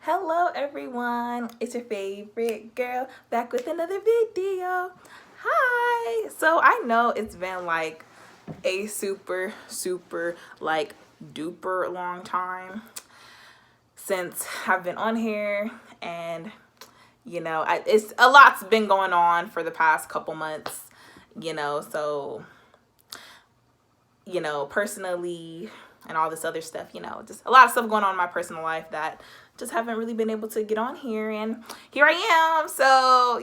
Hello everyone, it's your favorite girl back with another video. Hi! So I know it's been like a super like duper long time since I've been on here, and it's a lot's been going on for the past couple months, so personally and all this other stuff, just a lot of stuff going on in my personal life that just haven't really been able to get on here. And here I am. So,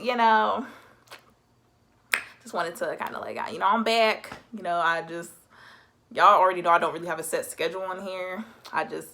just wanted to kind of like, I'm back. Y'all already know I don't really have a set schedule on here. I just,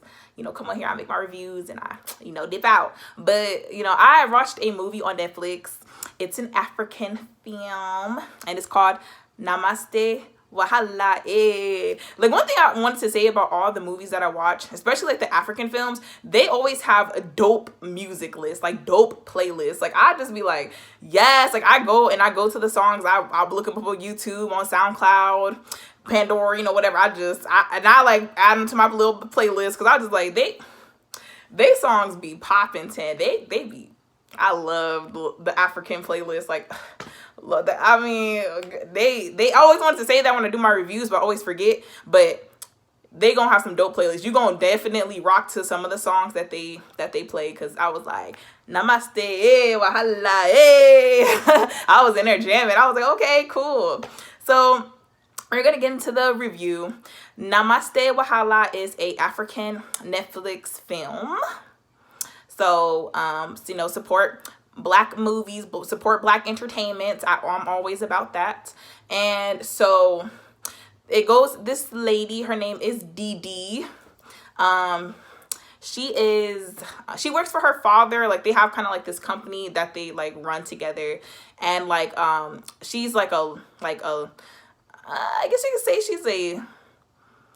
come on here, I make my reviews and I, dip out. But, I watched a movie on Netflix. It's an African film and it's called Namaste Wahala. Like, one thing I wanted to say about all the movies that I watch, especially like the African films, they always have a dope music list, like dope playlists. Like, I just be like, yes, like I go to the songs, I'll look them up on YouTube, on SoundCloud, Pandora, whatever. I like add them to my little playlist because I just like they songs be popping 10. They be, I love the African playlist. Like, love that. I mean, they always want to say that when I do my reviews, but I always forget. But they gonna have some dope playlists. You gonna definitely rock to some of the songs that they play, because I was like, Namaste Wahala. I was in there jamming. I was like, okay, cool. So we're gonna get into the review. Namaste Wahala is a African Netflix film. So, support Black movies, support Black entertainment. I'm always about that. And so it goes, this lady, her name is Dee Dee. She works for her father. Like, they have kind of like this company that they like run together. And like, she's like I guess you could say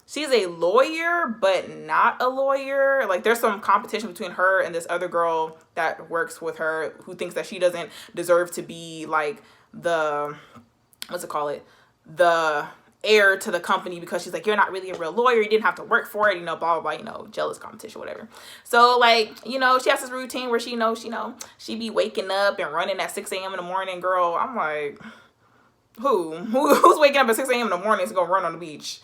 she's a lawyer, but not a lawyer. Like, there's some competition between her and this other girl that works with her who thinks that she doesn't deserve to be like the heir to the company, because she's like, you're not really a real lawyer, you didn't have to work for it, blah blah blah, jealous competition, whatever. So like, she has this routine where she be waking up and running at 6 a.m. in the morning. Girl, I'm like, who's waking up at 6 a.m. in the morning to go run on the beach?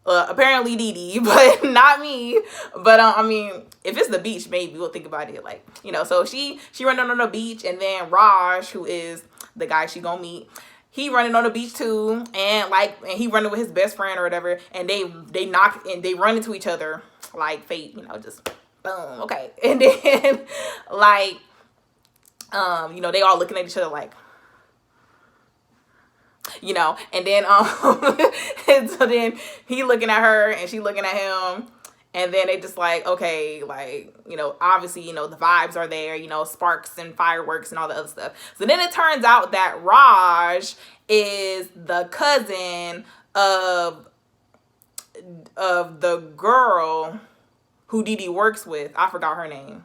Apparently Dee Dee, but not me. But I mean, if it's the beach, maybe we'll think about it. Like, so she running on the beach, and then Raj, who is the guy she gonna meet, he running on the beach too, and he running with his best friend or whatever, and they knock and they run into each other like fate, just boom, okay. And then like, they all looking at each other like, and then and so then he looking at her and she looking at him, and then they just like, okay, like, obviously, the vibes are there, sparks and fireworks and all the other stuff. So then it turns out that Raj is the cousin of the girl who Dee Dee works with. I forgot her name.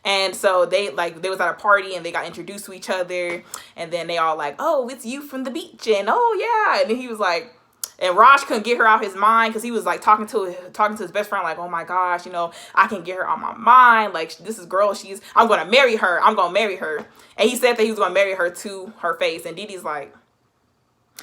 And so they was at a party and they got introduced to each other, and then they all like, oh, it's you from the beach, and oh yeah. And then he was like, and Raj couldn't get her out his mind, because he was like talking to his best friend like, oh my gosh, I can get her on my mind. Like, this is girl, I'm gonna marry her. And he said that he was gonna marry her to her face. And Dee Dee's like,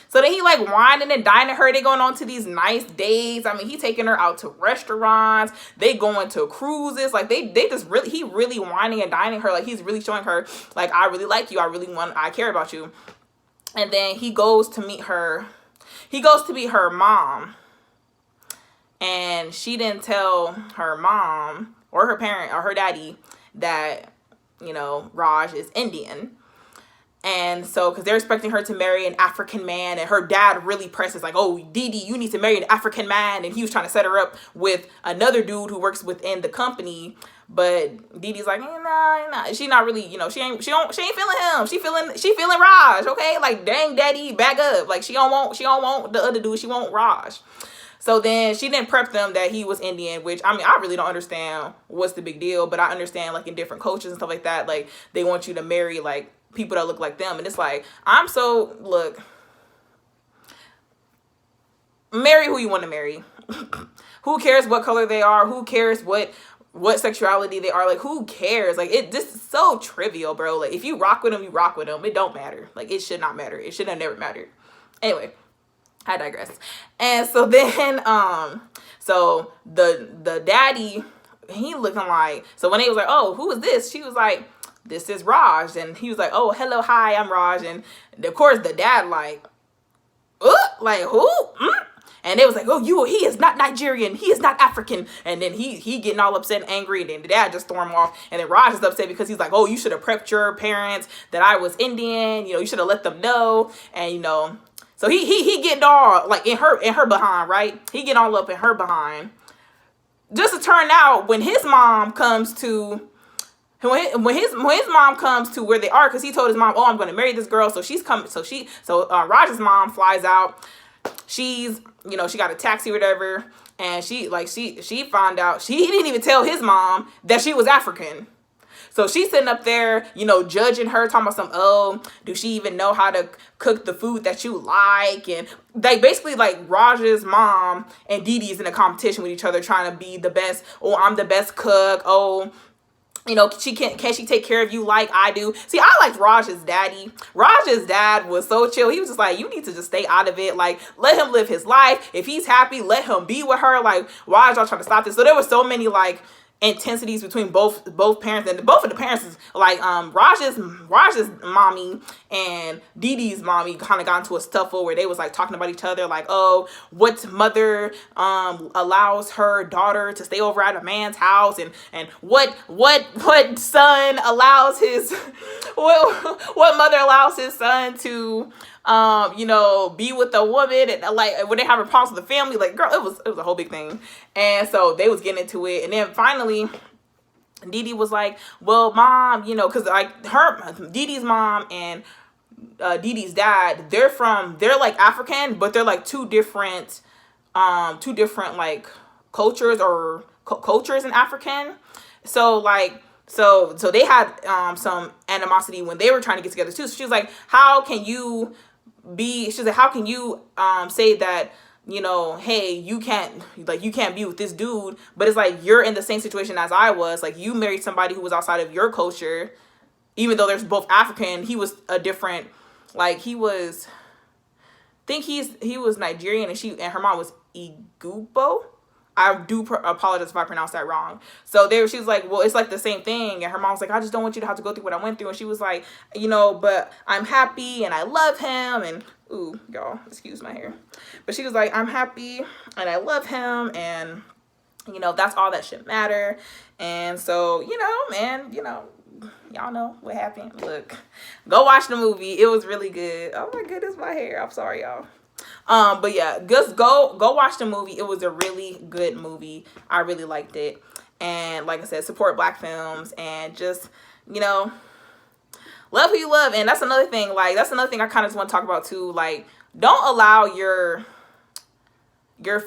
so then he like whining and dining her. They going on to these nice dates. I mean, he taking her out to restaurants. They going to cruises. Like, he really whining and dining her. Like, he's really showing her like, I really like you. I care about you. And then he goes to meet her. He goes to meet her mom. And she didn't tell her mom or her parent or her daddy that, Raj is Indian. And so, because they're expecting her to marry an African man, and her dad really presses like, oh, Dee Dee, you need to marry an African man. And he was trying to set her up with another dude who works within the company. But Dee Dee's like, nah. She not really, she ain't feeling him. She feeling Raj, okay? Like, dang, daddy, back up. Like, she don't want the other dude. She want Raj. So then she didn't prep them that he was Indian, which, I mean, I really don't understand what's the big deal. But I understand, like, in different cultures and stuff like that, like, they want you to marry, like, people that look like them. And it's like, look, marry who you want to marry. Who cares what color they are? Who cares what what sexuality they are. Like, who cares? Like, it just is so trivial, bro. Like, if you rock with them, you rock with them. It don't matter. Like, it should not matter. It should have never mattered. Anyway, I digress. And so then, so the daddy, he looking like, so when they was like, oh, who is this? She was like, this is Raj. And he was like, oh, hello, hi, I'm Raj. And of course the dad like who? And they was like, oh, he is not Nigerian, he is not African. And then he getting all upset and angry, and then the dad just stormed off. And then Raj is upset because he's like, oh, you should have prepped your parents that I was Indian, you should have let them know. And so he getting all like in her behind, right? He getting all up in her behind. Just to turn out when his mom comes to when his mom comes to where they are, because he told his mom, oh, I'm going to marry this girl. So she's coming. So Raj's mom flies out. She's, she got a taxi or whatever. And she found out, he didn't even tell his mom that she was African. So she's sitting up there, judging her, talking about oh, do she even know how to cook the food that you like? And they basically like Raj's mom and Dee Dee's in a competition with each other, trying to be the best. Oh, I'm the best cook. Oh, she can she take care of you like I do? See, I liked Raj's daddy. Raj's dad was so chill. He was just like, you need to just stay out of it. Like, let him live his life. If he's happy, let him be with her. Like, why is y'all trying to stop this? So there were so many like intensities between both parents, and both of the parents is like Raj's mommy and Dee Dee's mommy kind of got into a scuffle where they was like talking about each other, like, oh, what mother allows her daughter to stay over at a man's house, and what son allows his what mother allows his son to be with a woman, and like when they have a problem with the family, like, girl, it was a whole big thing. And so they was getting into it, and then finally Dee Dee was like, well, mom, because like Dee Dee's mom and Dee Dee's dad, they're like African, but they're like two different like cultures or cultures in African. So like so they had some animosity when they were trying to get together too. So she was like, how can you say that, hey, you can't be with this dude, but it's like you're in the same situation as I was. Like, you married somebody who was outside of your culture, even though there's both African. He was a different, like, he was Nigerian, and her mom was Igbo. I do apologize if I pronounced that wrong. So she was like, well, it's like the same thing. And her mom was like, I just don't want you to have to go through what I went through. And she was like, but I'm happy and I love him. And, ooh, y'all, excuse my hair. But she was like, I'm happy and I love him. And, that's all that should matter. And so, man, y'all know what happened. Look, go watch the movie. It was really good. Oh my goodness, my hair. I'm sorry, y'all. But yeah, just go watch the movie. It was a really good movie. I really liked it. And like I said, support Black films, and just, love who you love. And that's another thing. Like, that's another thing I kind of just want to talk about too. Like, don't allow your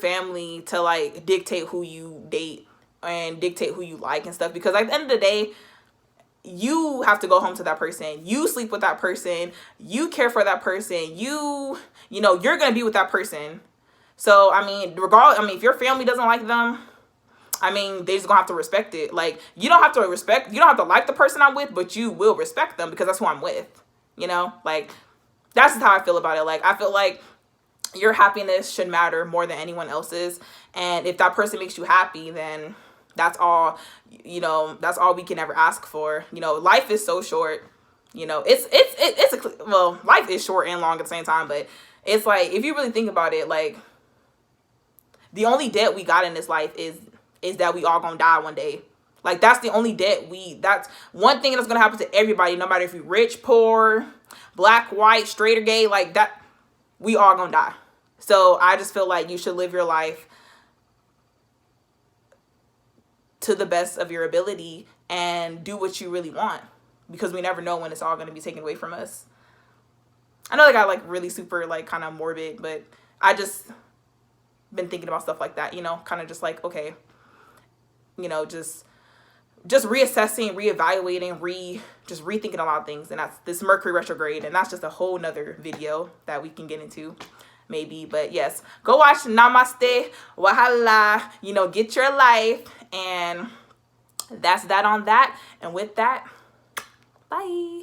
family to like dictate who you date and dictate who you like and stuff, because at the end of the day, you have to go home to that person. You sleep with that person. You care for that person. You're going to be with that person. So, I mean, if your family doesn't like them, I mean, they just going to have to respect it. Like, you don't have to like the person I'm with, but you will respect them because that's who I'm with. Like, that's just how I feel about it. Like, I feel like your happiness should matter more than anyone else's. And if that person makes you happy, then that's all we can ever ask for. Life is so short. Life is short and long at the same time, but it's like, if you really think about it, like, the only debt we got in this life is that we all gonna die one day. Like, that's the only debt that's one thing that's gonna happen to everybody, no matter if you're rich, poor, black, white, straight or gay, like that, we all gonna die. So I just feel like you should live your life to the best of your ability and do what you really want, because we never know when it's all going to be taken away from us. I know that got like really super like kind of morbid, but I just been thinking about stuff like that, kind of just like, okay, just reassessing, reevaluating, just rethinking a lot of things. And that's this Mercury retrograde, and that's just a whole nother video that we can get into maybe. But yes, go watch Namaste Wahala, get your life. And that's that on that. And with that, bye.